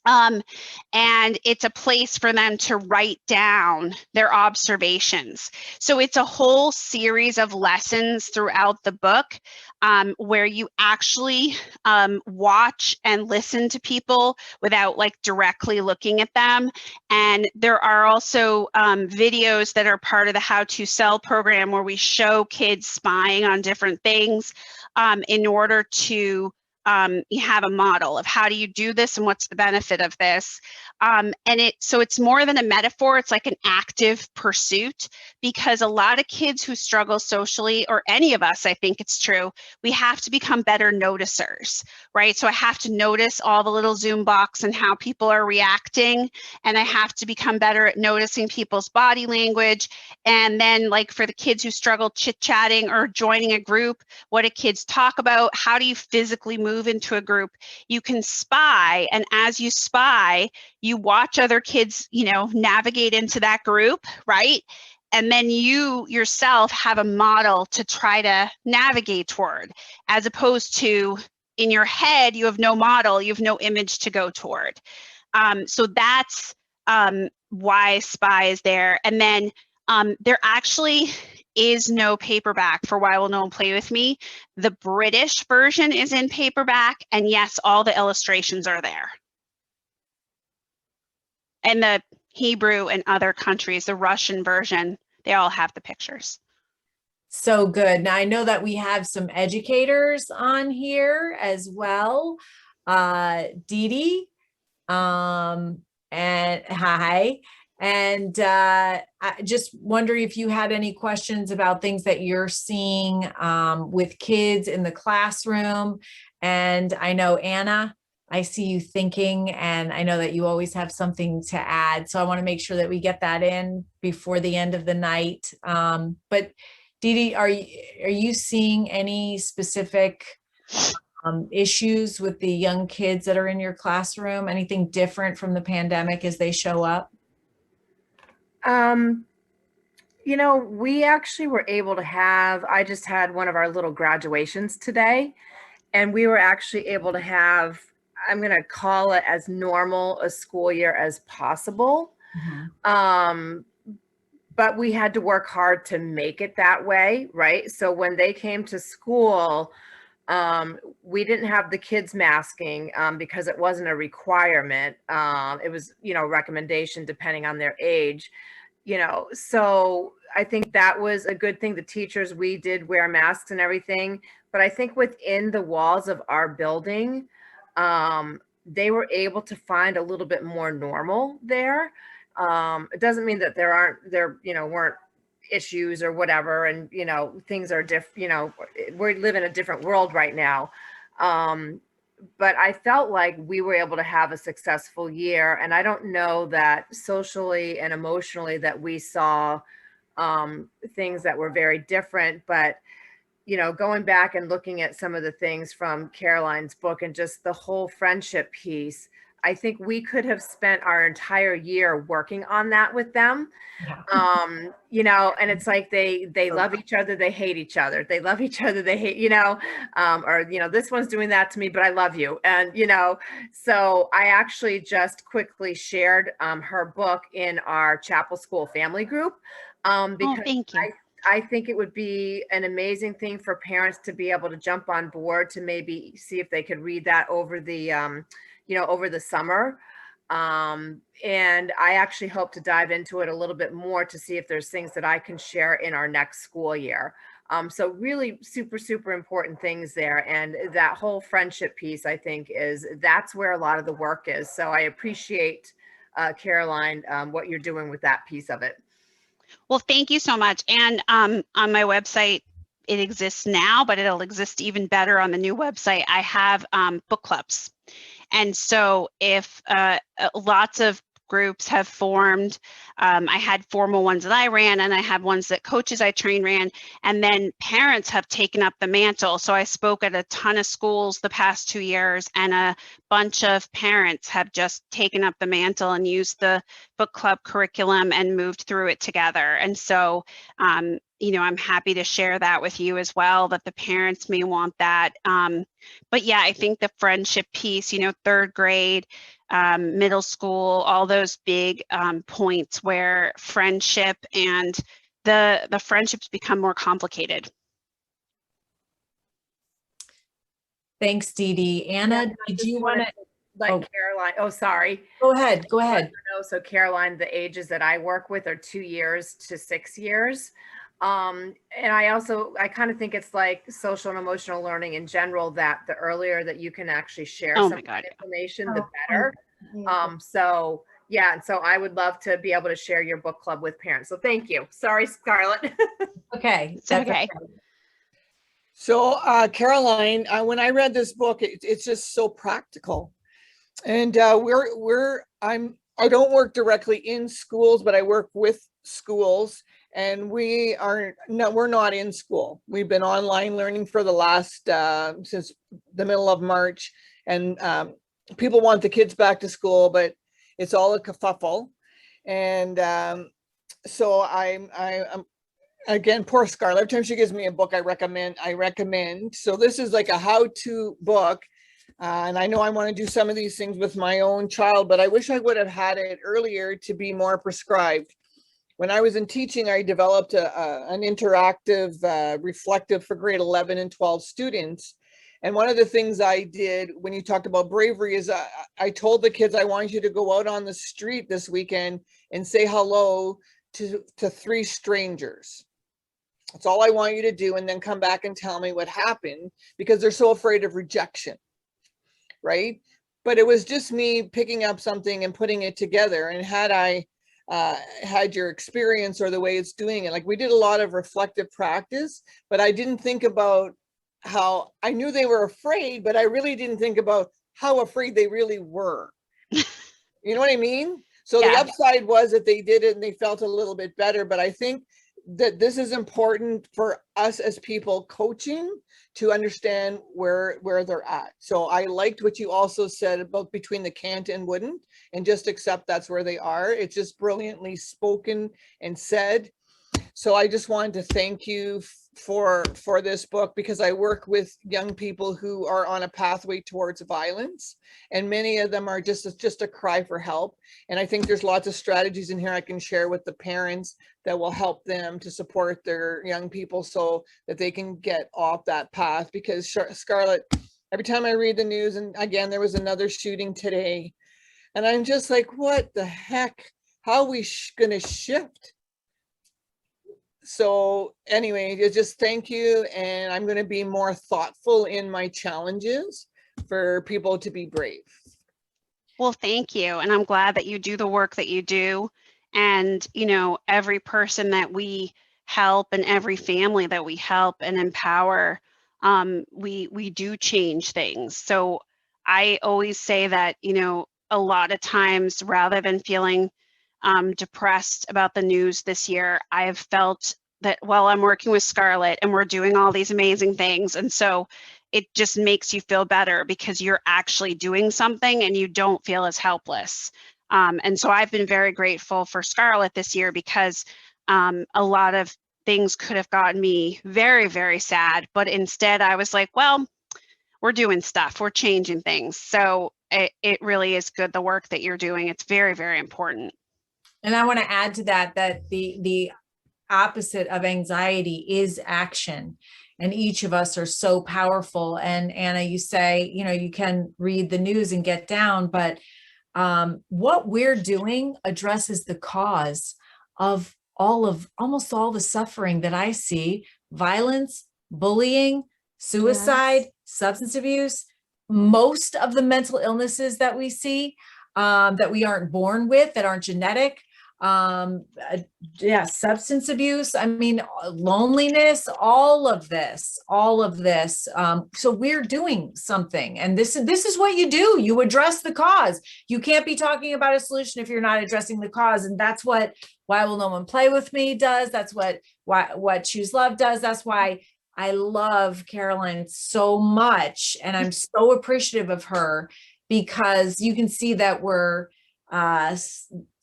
And it's a place for them to write down their observations. So it's a whole series of lessons throughout the book, where you actually watch and listen to people without like directly looking at them. And there are also videos that are part of the How to Sell program where we show kids spying on different things in order to you have a model of how do you do this and what's the benefit of this. So it's more than a metaphor, it's like an active pursuit, because a lot of kids who struggle socially, or any of us, I think it's true, we have to become better noticers, right? So I have to notice all the little Zoom box and how people are reacting, and I have to become better at noticing people's body language. And then, like, for the kids who struggle chit-chatting or joining a group, what do kids talk about? How do you physically move into a group? You can spy, and as you spy, you watch other kids, navigate into that group, right? And then you yourself have a model to try to navigate toward, as opposed to in your head, you have no model, you have no image to go toward. So that's why SPY is there. And then there actually is no paperback for Why Will No One Play With Me. The British version is in paperback, and yes, all the illustrations are there. And the Hebrew and other countries, the Russian version, they all have the pictures. So good. Now I know that we have some educators on here as well. Dee Dee, and hi. And I just wondering if you had any questions about things that you're seeing with kids in the classroom. And I know Anna, I see you thinking, and I know that you always have something to add. So I want to make sure that we get that in before the end of the night. But Dee Dee, are you seeing any specific issues with the young kids that are in your classroom? Anything different from the pandemic as they show up? We actually were able to I just had one of our little graduations today, and we were actually able to have, I'm going to call it as normal a school year as possible. Mm-hmm. But we had to work hard to make it that way, right? So when they came to school, we didn't have the kids masking because it wasn't a requirement. It was, recommendation depending on their age, so I think that was a good thing. The teachers, we did wear masks and everything, but I think within the walls of our building, they were able to find a little bit more normal there. It doesn't mean that there weren't issues or whatever, and things are different. We live in a different world right now, but I felt like we were able to have a successful year, and I don't know that socially and emotionally that we saw things that were very different. But going back and looking at some of the things from Caroline's book and just the whole friendship piece, I think we could have spent our entire year working on that with them. Yeah. And it's like they love each other, they hate each other. They love each other, they hate, or, this one's doing that to me, but I love you. And, so I actually just quickly shared her book in our chapel school family group because thank you. I think it would be an amazing thing for parents to be able to jump on board to maybe see if they could read that over the, over the summer. And I actually hope to dive into it a little bit more to see if there's things that I can share in our next school year. So really super, super important things there. And that whole friendship piece, I think that's where a lot of the work is. So I appreciate, Caroline, what you're doing with that piece of it. Well, thank you so much. And on my website, it exists now, but it'll exist even better on the new website. I have book clubs. And so if lots of groups have formed, I had formal ones that I ran, and I had ones that coaches I trained ran, and then parents have taken up the mantle. So I spoke at a ton of schools the past 2 years, and a bunch of parents have just taken up the mantle and used the book club curriculum and moved through it together. And so I'm happy to share that with you as well, that the parents may want that. But yeah, I think the friendship piece, third grade, middle school, all those big points where friendship and the friendships become more complicated. Thanks, Dee Dee. Anna, did you want to? Caroline, oh, sorry. Go ahead. Go ahead. So Caroline, the ages that I work with are 2 years to 6 years. And I kind of think it's like social and emotional learning in general, that the earlier that you can actually share Oh some my of God, that yeah. information, the Oh, better. Yeah. So yeah, and so I would love to be able to share your book club with parents. So thank you. Sorry, Scarlett. Okay, It's that's okay. So, Caroline, when I read this book, it's just so practical. And I don't work directly in schools, but I work with schools, and we're not in school. We've been online learning for the last, since the middle of March, and people want the kids back to school, but it's all a kerfuffle. And so I'm again, poor Scarlett. Every time she gives me a book, I recommend. So this is like a how-to book. And I know I want to do some of these things with my own child, but I wish I would have had it earlier to be more prescribed. When I was in teaching, I developed an interactive, reflective for grade 11 and 12 students. And one of the things I did when you talked about bravery is I told the kids, I want you to go out on the street this weekend and say hello to 3 strangers. That's all I want you to do, and then come back and tell me what happened, because they're so afraid of rejection, right? But it was just me picking up something and putting it together. And had I had your experience or the way it's doing it, like we did a lot of reflective practice, but I didn't think about how I knew they were afraid, but I really didn't think about how afraid they really were. You know what I mean? So Yeah. the upside was that they did it and they felt a little bit better. But I think that this is important for us as people coaching to understand where they're at. So I liked what you also said about between the can't and wouldn't, and just accept that's where they are. It's just brilliantly spoken and said. So I just wanted to thank you for this book, because I work with young people who are on a pathway towards violence, and many of them are just a cry for help. And I think there's lots of strategies in here I can share with the parents that will help them to support their young people so that they can get off that path. Because Scarlett, every time I read the news, and again, there was another shooting today, and I'm just like, what the heck? How are we gonna shift? So anyway, just thank you. And I'm going to be more thoughtful in my challenges for people to be brave. Well, thank you. And I'm glad that you do the work that you do. And, you know, every person that we help and every family that we help and empower, we do change things. So I always say that, you know, a lot of times, rather than feeling depressed about the news this year, I've felt that, well, I'm working with Scarlett and we're doing all these amazing things. And so it just makes you feel better because you're actually doing something and you don't feel as helpless. And so I've been very grateful for Scarlett this year, because a lot of things could have gotten me very, very sad. But instead I was like, well, we're doing stuff, we're changing things. So it really is good, the work that you're doing. It's very, very important. And I want to add to that, that the opposite of anxiety is action. And each of us are so powerful. And Anna, you say, you know, you can read the news and get down, but what we're doing addresses the cause of almost all the suffering that I see: violence, bullying, suicide, substance abuse, most of the mental illnesses that we see, that we aren't born with, that aren't genetic. Substance abuse, I mean, loneliness, all of this. So we're doing something, and this is what you do. You address the cause. You can't be talking about a solution if you're not addressing the cause. And that's what Why Will No One Play With Me does. That's what Choose Love does. That's why I love Carolyn so much. And I'm so appreciative of her, because you can see that we're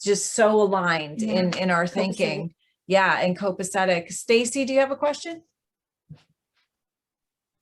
just so aligned in our thinking. Yeah, and copacetic. Stacy, do you have a question?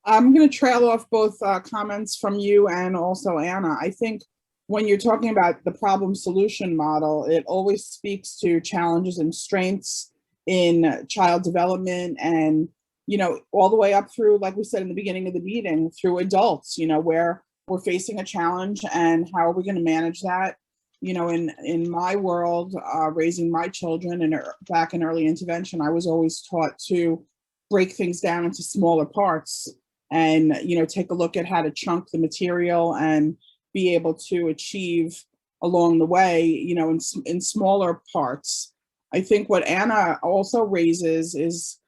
I'm going to trail off both comments from you and also Anna. I think when you're talking about the problem solution model, it always speaks to challenges and strengths in child development, and, you know, all the way up through, like we said in the beginning of the meeting, through adults, you know, where we're facing a challenge and how are we going to manage that? you know, in my world, raising my children and back in early intervention, I was always taught to break things down into smaller parts and, you know, take a look at how to chunk the material and be able to achieve along the way, you know, in smaller parts. I think what Anna also raises is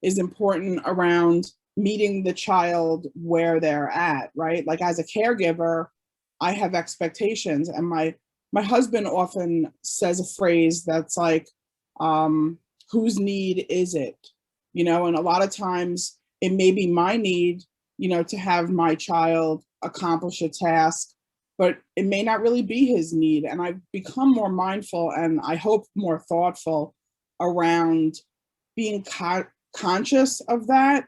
important around meeting the child where they're at, right? Like as a caregiver, I have expectations, and my husband often says a phrase that's like, whose need is it? You know, and a lot of times it may be my need, you know, to have my child accomplish a task, but it may not really be his need. And I've become more mindful, and I hope more thoughtful around being conscious of that.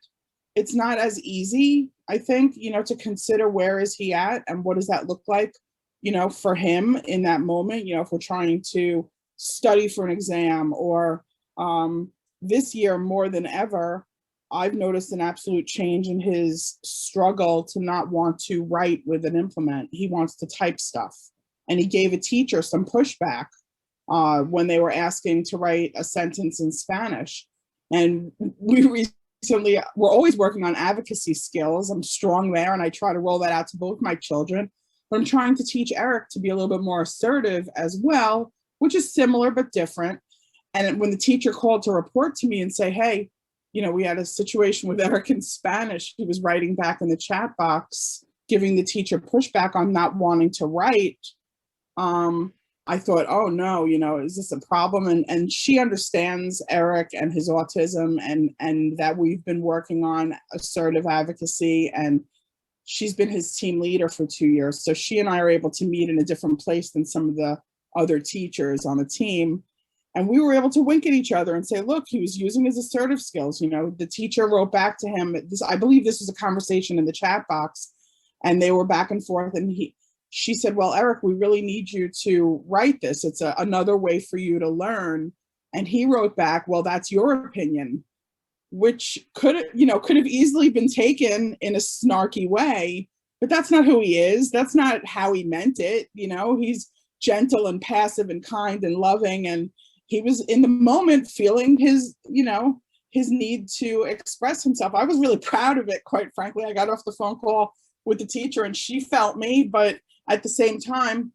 It's not as easy, I think, you know, to consider where is he at and what does that look like, you know, for him in that moment. You know, if we're trying to study for an exam, or this year more than ever, I've noticed an absolute change in his struggle to not want to write with an implement. He wants to type stuff. And he gave a teacher some pushback when they were asking to write a sentence in Spanish. And we recently, we're always working on advocacy skills. I'm strong there, and I try to roll that out to both my children. But I'm trying to teach Eric to be a little bit more assertive as well, which is similar but different. And when the teacher called to report to me and say, hey, you know, we had a situation with Eric in Spanish, he was writing back in the chat box, giving the teacher pushback on not wanting to write. I thought, oh no, you know, is this a problem? And she understands Eric and his autism, and that we've been working on assertive advocacy, and she's been his team leader for 2 years. So she and I are able to meet in a different place than some of the other teachers on the team. And we were able to wink at each other and say, look, he was using his assertive skills. You know, the teacher wrote back to him. I believe this was a conversation in the chat box, and they were back and forth. And she said, well, Eric, we really need you to write this. It's another way for you to learn. And he wrote back, well, that's your opinion, which could have easily been taken in a snarky way, but that's not who he is. That's not how he meant it. You know, he's gentle and passive and kind and loving. And he was in the moment feeling his, you know, his need to express himself. I was really proud of it, quite frankly. I got off the phone call with the teacher and she felt me, but at the same time,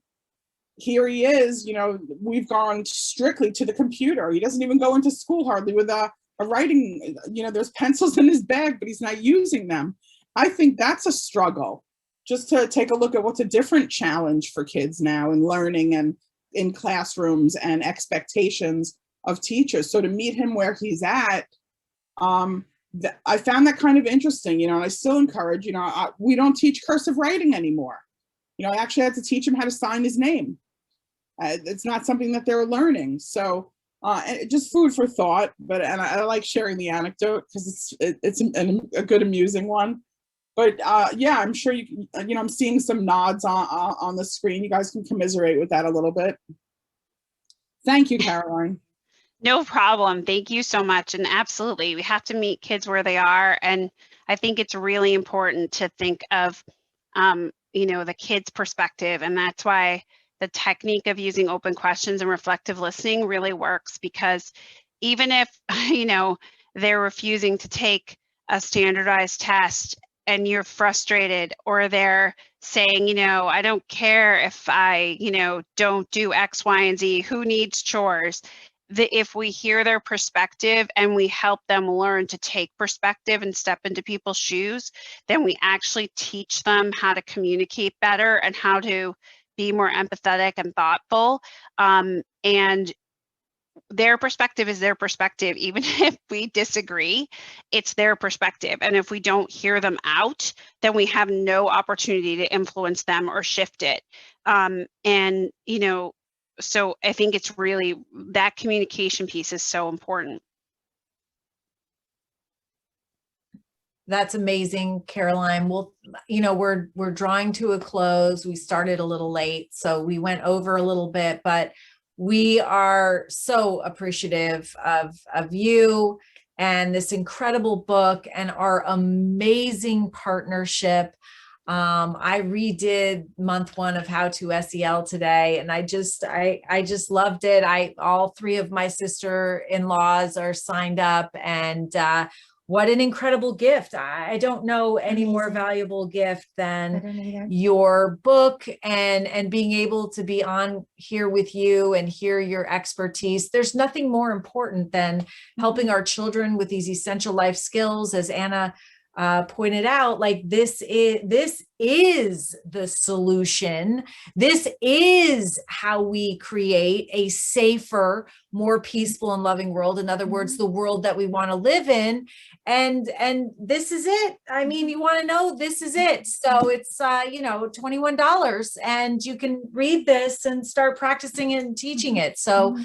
here he is, you know, we've gone strictly to the computer. He doesn't even go into school hardly with a writing, you know, there's pencils in his bag, but he's not using them. I think that's a struggle, just to take a look at what's a different challenge for kids now in learning and in classrooms and expectations of teachers. So to meet him where he's at, I found that kind of interesting, you know, and I still encourage, you know, we don't teach cursive writing anymore. You know, I actually had to teach him how to sign his name. It's not something that they're learning. So just food for thought, and I like sharing the anecdote because it's a good, amusing one. But yeah, I'm sure you know, I'm seeing some nods on the screen. You guys can commiserate with that a little bit. Thank you, Caroline. No problem. Thank you so much. And absolutely, we have to meet kids where they are. And I think it's really important to think of, you know, the kid's perspective. And that's why the technique of using open questions and reflective listening really works, because even if, you know, they're refusing to take a standardized test and you're frustrated, or they're saying, you know, I don't care if I, you know, don't do X, Y, and Z, who needs chores? If we hear their perspective and we help them learn to take perspective and step into people's shoes, then we actually teach them how to communicate better and how to be more empathetic and thoughtful. And their perspective is their perspective. Even if we disagree, it's their perspective. And if we don't hear them out, then we have no opportunity to influence them or shift it. And, you know, so I think it's really, that communication piece is so important. That's amazing, Caroline. Well, you know, we're drawing to a close. We started a little late, so we went over a little bit, but we are so appreciative of you and this incredible book and our amazing partnership. I redid month 1 of How to SEL today, and I just loved it. All 3 of my sister-in-laws are signed up, and what an incredible gift. I don't know any more Amazing. valuable gift I than don't either. your book and being able to be on here with you and hear your expertise. There's nothing more important than helping our children with these essential life skills, as Anna pointed out. Like, this is the solution. This is how we create a safer, more peaceful and loving world. In other words, the world that we want to live in. And this is it. I mean, you want to know, this is it. So it's $21, and you can read this and start practicing it and teaching it. So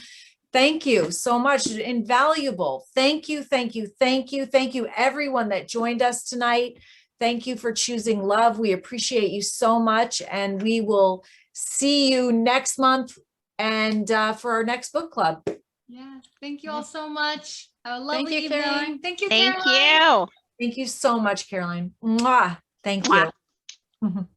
thank you so much. Invaluable. Thank you, thank you, thank you, thank you, everyone that joined us tonight. Thank you for choosing love. We appreciate you so much, and we will see you next month and for our next book club. Yeah. Thank you all so much. Have a lovely Thank you, evening. Caroline. Thank you, Thank Caroline. you. Thank you so much, Caroline. Mwah. Thank Mwah. you.